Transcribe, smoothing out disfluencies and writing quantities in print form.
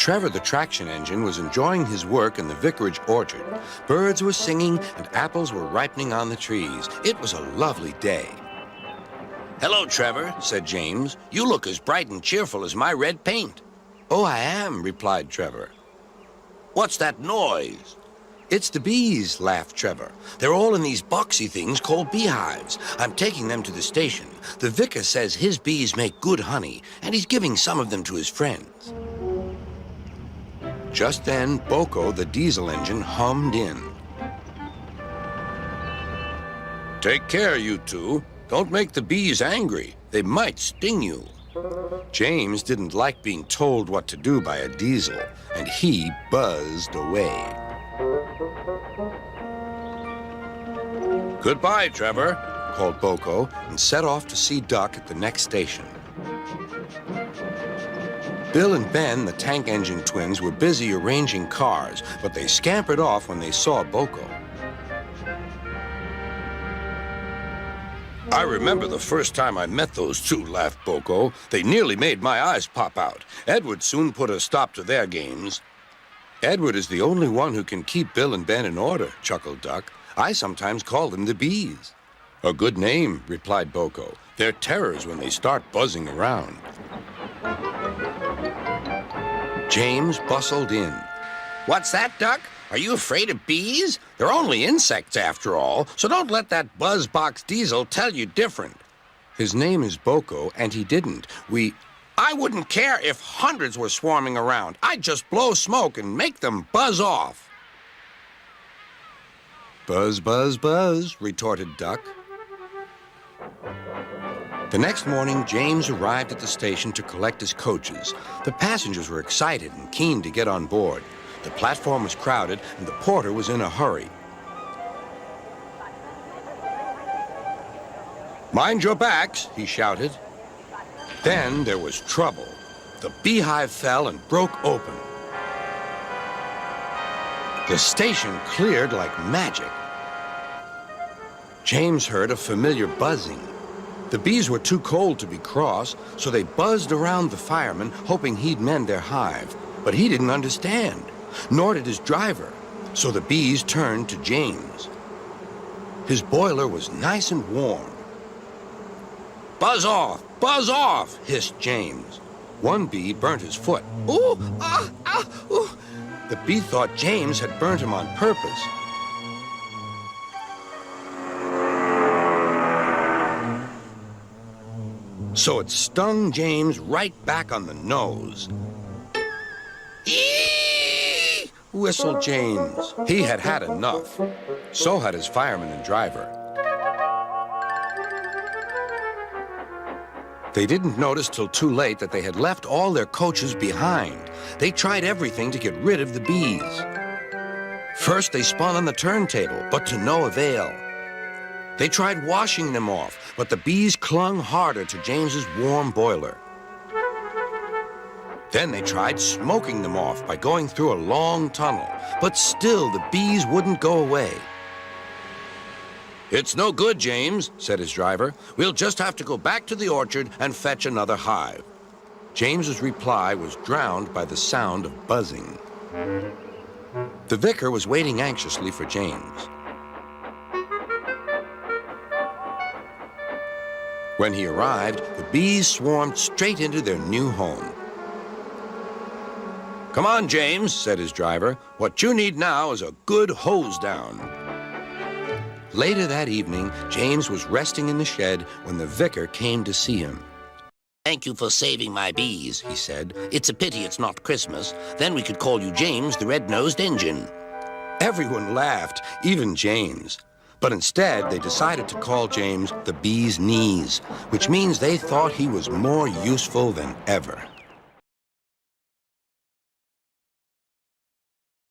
Trevor the traction engine was enjoying his work in the vicarage orchard. Birds were singing and apples were ripening on the trees. It was a lovely day. "Hello, Trevor," said James. "You look as bright and cheerful as my red paint." "Oh, I am," replied Trevor. "What's that noise?" "It's the bees," laughed Trevor. "They're all in these boxy things called beehives. I'm taking them to the station. The vicar says his bees make good honey, and he's giving some of them to his friends." Just then, Boko, the diesel engine, hummed in. "Take care, you two. Don't make the bees angry. They might sting you." James didn't like being told what to do by a diesel, and he buzzed away. "Goodbye, Trevor," called Boko, and set off to see Duck at the next station. Bill and Ben, the tank engine twins, were busy arranging cars, but they scampered off when they saw Boko. "I remember the first time I met those two," laughed Boko. "They nearly made my eyes pop out. Edward soon put a stop to their games." "Edward is the only one who can keep Bill and Ben in order," chuckled Duck. "I sometimes call them the bees." "A good name," replied Boko. "They're terrors when they start buzzing around." James bustled in. "What's that, Duck? Are you afraid of bees? They're only insects after all, so don't let that buzzbox diesel tell you different." "His name is Boko, and he didn't. I wouldn't care if hundreds were swarming around. I'd just blow smoke and make them buzz off." "Buzz, buzz, buzz," retorted Duck. The next morning, James arrived at the station to collect his coaches. The passengers were excited and keen to get on board. The platform was crowded, and the porter was in a hurry. "Mind your backs," he shouted. Then there was trouble. The beehive fell and broke open. The station cleared like magic. James heard a familiar buzzing. The bees were too cold to be cross, so they buzzed around the fireman, hoping he'd mend their hive. But he didn't understand, nor did his driver, so the bees turned to James. His boiler was nice and warm. Buzz off," hissed James. One bee burnt his foot. "Ooh, ah, ah, ooh." The bee thought James had burnt him on purpose. So it stung James right back on the nose. "Eee!" whistled James. He had had enough. So had his fireman and driver. They didn't notice till too late that they had left all their coaches behind. They tried everything to get rid of the bees. First, they spun on the turntable, but to no avail. They tried washing them off, but the bees clung harder to James's warm boiler. Then they tried smoking them off by going through a long tunnel, but still the bees wouldn't go away. "It's no good, James," said his driver. "We'll just have to go back to the orchard and fetch another hive." James's reply was drowned by the sound of buzzing. The vicar was waiting anxiously for James. When he arrived, the bees swarmed straight into their new home. "Come on, James," said his driver. "What you need now is a good hose down." Later that evening, James was resting in the shed when the vicar came to see him. "Thank you for saving my bees," he said. "It's a pity it's not Christmas. Then we could call you James the Red-Nosed Engine." Everyone laughed, even James. But instead, they decided to call James the Bee's Knees, which means they thought he was more useful than ever.